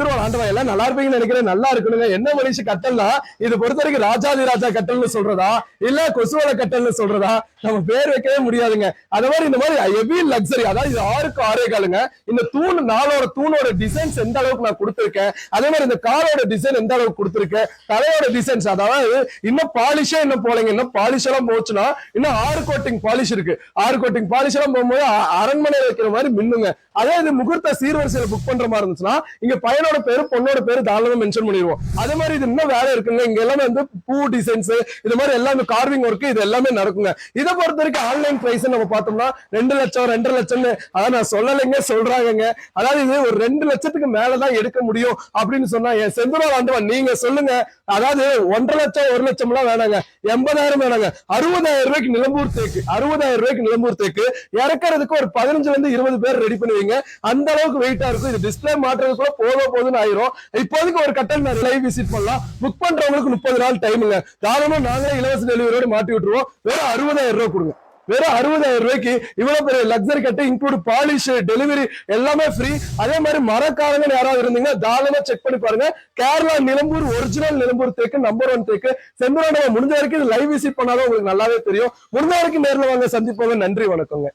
செந்துருவான் ஆண்டவா எல்லாம் நல்லா இருப்பீங்கன்னு நினைக்கிறேன். நல்லா இருக்கணுங்க. என்ன மனுஷன் கட்டல்னா இது பொறுத்த வரைக்கும் ராஜாதி ராஜா கட்டல்னு சொல்றதா இல்ல கொசுவல கட்டல்னு சொல்றதா நம்ம பேர் வைக்கவே முடியாதுங்க. அது மாதிரி இந்த மாதிரி ஹெவி லக்ஸரி, அதாவது இது 6க்கு 6 காலுங்க. இந்த தூணோட டிசைன்ஸ் எந்த அளவுக்கு நான் கொடுத்திருக்கேன், அதே மாதிரி இந்த காரோட டிசைன் எந்த அளவுக்கு கொடுத்திருக்கேன், தலையோட டிசைன்ஸ், அதாவது இன்னும் பாலிஷே இன்னும் போலங்க. இன்னும் பாலிஷ் எல்லாம் போச்சுன்னா இன்னும் 6 கோட்டிங் பாலிஷ் இருக்கு. 6 கோட்டிங் பாலிஷ் எல்லாம் போகும்போது அரண்மனை வைக்கிற மாதிரி மின்னுங்க. அதே இது முகூர்த்த சீர்வரிசையில புக் பண்ற மாதிரி இருந்துச்சுன்னா இங்க பையனோட பேரு பொண்ணோட பேரு தாராளமா மென்ஷன் பண்ணிடுவோம். அதே மாதிரி இது இன்னும் வேலை இருக்குங்க. இங்க எல்லாமே வந்து பூ டிசைன்ஸ், இது மாதிரி எல்லாமே கார்விங் ஒர்க், இது எல்லாமே நடக்குங்க. இதை பொறுத்த வரைக்கும் ஆன்லைன் பிரைஸ் நம்ம பார்த்தோம்னா 2 லட்சம் 2.5 லட்சம்னு அதான் நான் சொல்லலைங்க, சொல்றாங்க. அதாவது இது ஒரு 2 லட்சத்துக்கு மேலதான் எடுக்க முடியும் அப்படின்னு சொன்னா என் செந்துருவான் ஆண்டவன் நீங்க சொல்லுங்க. அதாவது 1.5 லட்சம் 1 லட்சம் எல்லாம் வேணாங்க, 80,000 வேணாங்க, 60,000 ரூபாய்க்கு நிலம்பூர் தேக்கு, 60,000 ரூபாய்க்கு நிலம்பூர் தேக்கு இறக்குறதுக்கு ஒரு 15 இருந்து 20 பேர் ரெடி பண்ணுவீங்க. அந்த அளவுக்கு வெயிட்டா இருக்கும். இது டிஸ்பிளே மாற்றுறது கூட போதும்னு ஆயிரும். இப்போதைக்கு ஒரு கட்டல் லைவ் விசிட் பண்ணலாம். புக் பண்றவங்களுக்கு 30 நாள் டைமுங்க. தாராளமா நாங்களே இலவச டெலிவரியோட மாட்டி விட்டுருவோம். வெறும் 60,000 ரூபாய் கொடுங்க. வெறும் 60,000 ரூபாய்க்கு இவ்வளவு பெரிய லக்ஸரி கட்டு இன்க்ளூட் பாலிஷ் டெலிவரி எல்லாமே ஃப்ரீ. அதே மாதிரி மரக்காரங்க யாராவது இருந்தீங்கன்னா தாராளமா செக் பண்ணி பாருங்க. கேரளா நிலம்பூர் ஒரிஜினல் நிலம்பூர் தேக்கு நம்பர் 1 தேக்கு செந்துருவான். முடிஞ்ச வரைக்கும் லைவ் விசிட் பண்ணாதான் உங்களுக்கு நல்லாவே தெரியும். முடிஞ்ச வரைக்கும் நேரில் வாங்க, சந்திப்போங்க. நன்றி, வணக்கங்க.